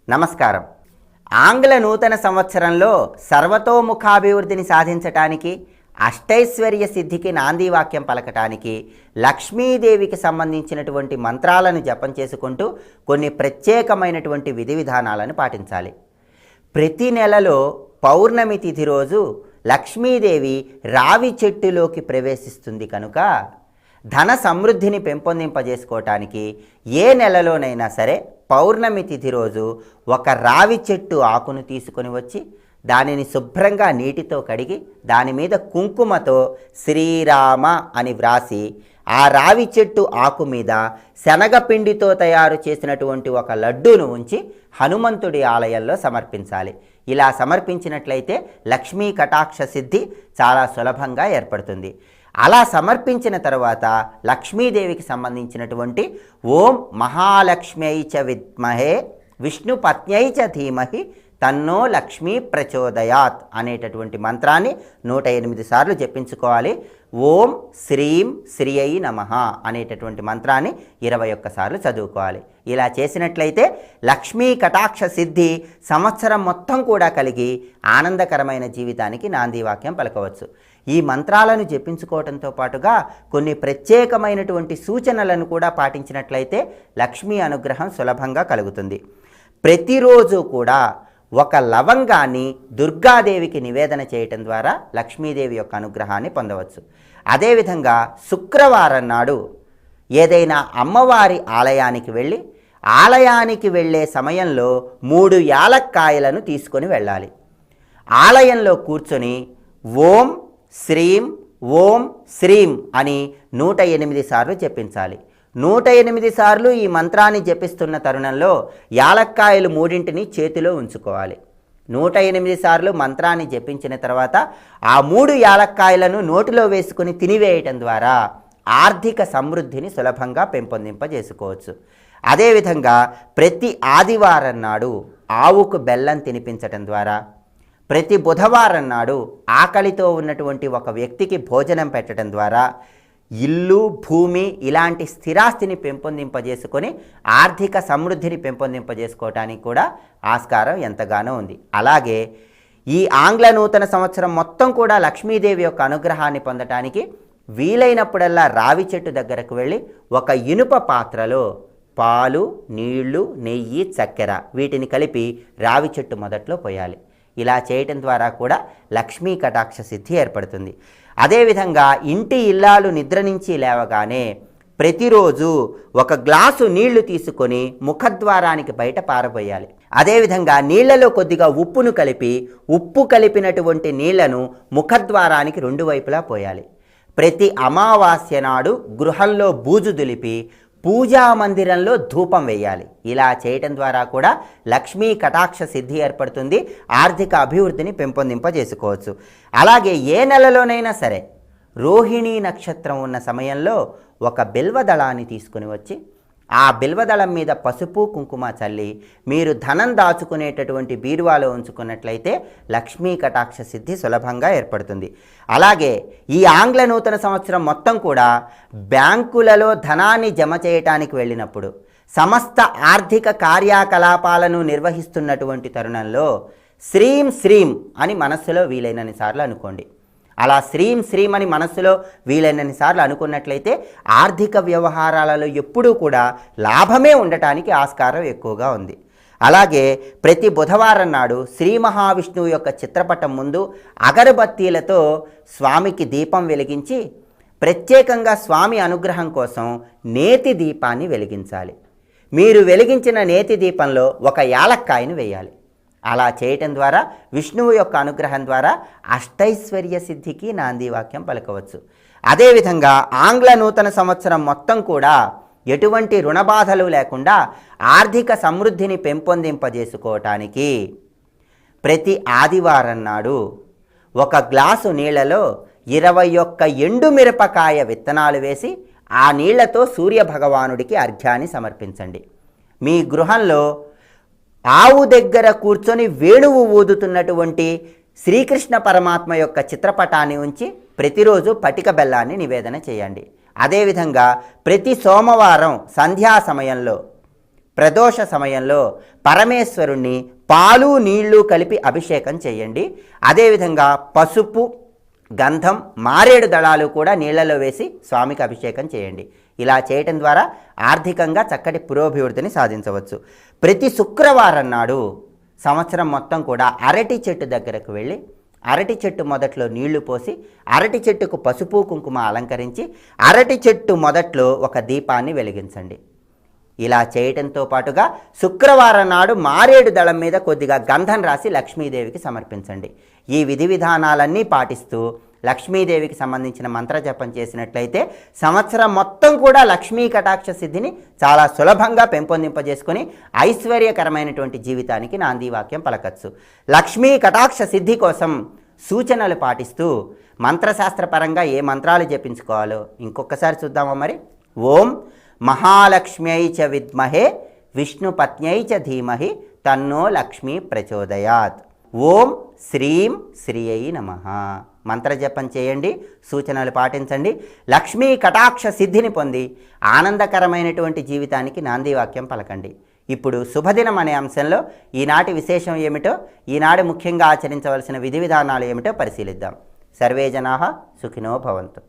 నమస్కారం. ఆంగ్ల నూతన సంవత్సరంలో సర్వతోముఖాభివృద్ధిని సాధించటానికి, అష్టైశ్వర్య సిద్ధికి నాంది వాక్యం పలకటానికి లక్ష్మీదేవికి సంబంధించినటువంటి మంత్రాలను జపం చేసుకుంటూ కొన్ని ప్రత్యేకమైనటువంటి విధి విధానాలను పాటించాలి. ప్రతి నెలలో పౌర్ణమి తిథి రోజు లక్ష్మీదేవి రావి చెట్టులోకి ప్రవేశిస్తుంది కనుక ధన సమృద్ధిని పెంపొందింపజేసుకోవటానికి ఏ నెలలోనైనా సరే పౌర్ణమి తిథి రోజు ఒక రావి చెట్టు ఆకును తీసుకొని వచ్చి దానిని శుభ్రంగా నీటితో కడిగి దాని మీద కుంకుమతో శ్రీరామ అని వ్రాసి ఆ రావి చెట్టు ఆకు మీద శనగపిండితో తయారు చేసినటువంటి ఒక లడ్డూను ఉంచి హనుమంతుడి ఆలయంలో సమర్పించాలి. ఇలా సమర్పించినట్లయితే లక్ష్మీ కటాక్ష సిద్ధి చాలా సులభంగా ఏర్పడుతుంది. అలా సమర్పించిన తర్వాత లక్ష్మీదేవికి సంబంధించినటువంటి ఓం మహాలక్ష్మ్యై చ విద్మహే విష్ణుపత్న్యై చ ధీమహి తన్నో లక్ష్మీ ప్రచోదయాత్ అనేటటువంటి మంత్రాన్ని 108 సార్లు జపించుకోవాలి. ఓం శ్రీం శ్రీయై నమః అనేటటువంటి మంత్రాన్ని 21 సార్లు చదువుకోవాలి. ఇలా చేసినట్లయితే లక్ష్మీ కటాక్ష సిద్ధి సంవత్సరం మొత్తం కూడా కలిగి ఆనందకరమైన జీవితానికి నాంది వాక్యం పలకవచ్చు. ఈ మంత్రాలను జపించుకోవడంతో పాటుగా కొన్ని ప్రత్యేకమైనటువంటి సూచనలను కూడా పాటించినట్లయితే లక్ష్మీ అనుగ్రహం సులభంగా కలుగుతుంది. ప్రతిరోజు కూడా ఒక లవంగాన్ని దుర్గాదేవికి నివేదన చేయటం ద్వారా లక్ష్మీదేవి యొక్క అనుగ్రహాన్ని పొందవచ్చు. అదేవిధంగా శుక్రవారం నాడు ఏదైనా అమ్మవారి ఆలయానికి వెళ్ళే సమయంలో 3 యాలక్కాయలను తీసుకొని వెళ్ళాలి. ఆలయంలో కూర్చొని ఓం శ్రీం అని 108 సార్లు జపించాలి. 108 సార్లు ఈ మంత్రాన్ని జపిస్తున్న తరుణంలో యాలక్కాయలు 3 చేతిలో ఉంచుకోవాలి. 108 సార్లు మంత్రాన్ని జపించిన తర్వాత ఆ 3 యాలక్కాయలను నోటిలో వేసుకుని తినివేయటం ద్వారా ఆర్థిక సమృద్ధిని సులభంగా పెంపొందింపజేసుకోవచ్చు. అదేవిధంగా ప్రతి ఆదివారం నాడు ఆవుకు బెల్లం తినిపించటం ద్వారా, ప్రతి బుధవారం నాడు ఆకలితో ఉన్నటువంటి ఒక వ్యక్తికి భోజనం పెట్టడం ద్వారా ఇల్లు, భూమి ఇలాంటి స్థిరాస్తిని పెంపొందింపజేసుకొని ఆర్థిక సమృద్ధిని పెంపొందింపజేసుకోవటానికి కూడా ఆస్కారం ఎంతగానో ఉంది. అలాగే ఈ ఆంగ్ల నూతన సంవత్సరం మొత్తం కూడా లక్ష్మీదేవి యొక్క అనుగ్రహాన్ని పొందటానికి వీలైనప్పుడల్లా రావి చెట్టు దగ్గరకు వెళ్ళి ఒక ఇనుప పాత్రలో పాలు, నీళ్లు, నెయ్యి, చక్కెర వీటిని కలిపి రావి చెట్టు మొదట్లో పోయాలి. ఇలా చేయటం ద్వారా కూడా లక్ష్మీ కటాక్ష సిద్ధి ఏర్పడుతుంది. అదేవిధంగా ఇంటి ఇల్లాలు నిద్ర నుంచి లేవగానే ప్రతిరోజు ఒక గ్లాసు నీళ్లు తీసుకొని ముఖద్వారానికి బయట పారబోయాలి. అదేవిధంగా నీళ్లలో కొద్దిగా ఉప్పును కలిపి ఉప్పు కలిపినటువంటి నీళ్లను ముఖద్వారానికి 2 వైపులా పోయాలి. ప్రతి అమావాస్య నాడు గృహంలో బూజు దులిపి పూజా మందిరంలో ధూపం వేయాలి. ఇలా చేయటం ద్వారా కూడా లక్ష్మీ కటాక్ష సిద్ధి ఏర్పడుతుంది. ఆర్థిక అభివృద్ధిని పెంపొందింపజేసుకోవచ్చు. అలాగే ఏ నెలలోనైనా సరే రోహిణీ నక్షత్రం ఉన్న సమయంలో ఒక బిల్వదళాన్ని తీసుకుని వచ్చి ఆ బిల్వదళం మీద పసుపు, కుంకుమ చల్లి మీరు ధనం దాచుకునేటటువంటి బీరువాలో ఉంచుకున్నట్లయితే లక్ష్మీ కటాక్ష సిద్ధి సులభంగా ఏర్పడుతుంది. అలాగే ఈ ఆంగ్ల నూతన సంవత్సరం మొత్తం కూడా బ్యాంకులలో ధనాన్ని జమ చేయటానికి వెళ్ళినప్పుడు, సమస్త ఆర్థిక కార్యకలాపాలను నిర్వహిస్తున్నటువంటి తరుణంలో శ్రీం అని మనస్సులో వీలైనన్ని సార్లు అనుకోండి. అలా శ్రీం అని మనస్సులో వీలైనన్ని సార్లు అనుకున్నట్లయితే ఆర్థిక వ్యవహారాలలో ఎప్పుడూ కూడా లాభమే ఉండటానికి ఆస్కారం ఎక్కువగా ఉంది. అలాగే ప్రతి బుధవారం నాడు శ్రీ మహావిష్ణువు యొక్క చిత్రపటం ముందు అగరబత్తీలతో స్వామికి దీపం వెలిగించి ప్రత్యేకంగా స్వామి అనుగ్రహం కోసం నేతి దీపాన్ని వెలిగించాలి. మీరు వెలిగించిన నేతి దీపంలో ఒక యాలక్కాయను వేయాలి. అలా చేయటం ద్వారా విష్ణువు యొక్క అనుగ్రహం ద్వారా అష్టైశ్వర్య సిద్ధికి నాంది వాక్యం పలకవచ్చు. అదేవిధంగా ఆంగ్ల నూతన సంవత్సరం మొత్తం కూడా ఎటువంటి రుణబాధలు లేకుండా ఆర్థిక సమృద్ధిని పెంపొందింపజేసుకోవటానికి ప్రతి ఆదివారం నాడు ఒక గ్లాసు నీళ్లలో 21 ఎండుమిరపకాయ విత్తనాలు వేసి ఆ నీళ్లతో సూర్యభగవానుడికి అర్ఘ్యాన్ని సమర్పించండి. మీ గృహంలో ఆవు దగ్గర కూర్చొని వేణువు ఊదుతున్నటువంటి శ్రీకృష్ణ పరమాత్మ యొక్క చిత్రపటాన్ని ఉంచి ప్రతిరోజు పటిక బెల్లాన్ని నివేదన చేయండి. అదేవిధంగా ప్రతి సోమవారం సంధ్యా సమయంలో ప్రదోష సమయంలో పరమేశ్వరుణ్ణి పాలు నీళ్లు కలిపి అభిషేకం చేయండి. అదేవిధంగా పసుపు, గంధం, మారేడు దళాలు కూడా నీళ్లలో వేసి స్వామికి అభిషేకం చేయండి. ఇలా చేయటం ద్వారా ఆర్థికంగా చక్కటి పురోభివృద్ధిని సాధించవచ్చు. ప్రతి శుక్రవారం నాడు సంవత్సరం మొత్తం కూడా అరటి చెట్టు దగ్గరకు వెళ్ళి అరటి చెట్టు మొదట్లో నీళ్లు పోసి అరటి చెట్టుకు పసుపు కుంకుమ అలంకరించి అరటి చెట్టు మొదట్లో ఒక దీపాన్ని వెలిగించండి. ఇలా చేయటంతో పాటుగా శుక్రవారం నాడు మారేడు దళం మీద కొద్దిగా గంధం రాసి లక్ష్మీదేవికి సమర్పించండి. ఈ విధి విధానాలన్నీ పాటిస్తూ లక్ష్మీదేవికి సంబంధించిన మంత్రజపం చేసినట్లయితే సంవత్సరం మొత్తం కూడా లక్ష్మీ కటాక్ష సిద్ధిని చాలా సులభంగా పెంపొందింపజేసుకొని ఐశ్వర్యకరమైనటువంటి జీవితానికి నాంది వాక్యం పలకచ్చు. లక్ష్మీ కటాక్ష సిద్ధి కోసం సూచనలు పాటిస్తూ మంత్రశాస్త్రపరంగా ఏ మంత్రాలు జపించుకోవాలో ఇంకొకసారి చూద్దామా మరి. ఓం మహాలక్ష్మ్యై చ విద్మహే విష్ణుపత్న్యై చ ధీమహి తన్నో లక్ష్మీ ప్రచోదయాత్. ఓం శ్రీం శ్రీయై నమః. మంత్రజపం చేయండి, సూచనలు పాటించండి, లక్ష్మీ కటాక్ష సిద్ధిని పొంది ఆనందకరమైనటువంటి జీవితానికి నాంది వాక్యం పలకండి. ఇప్పుడు శుభదినం అనే అంశంలో ఈనాటి విశేషం ఏమిటో, ఈనాడు ముఖ్యంగా ఆచరించవలసిన విధి విధానాలు ఏమిటో పరిశీలిద్దాం. సర్వే జనాః సుఖినో భవంతు.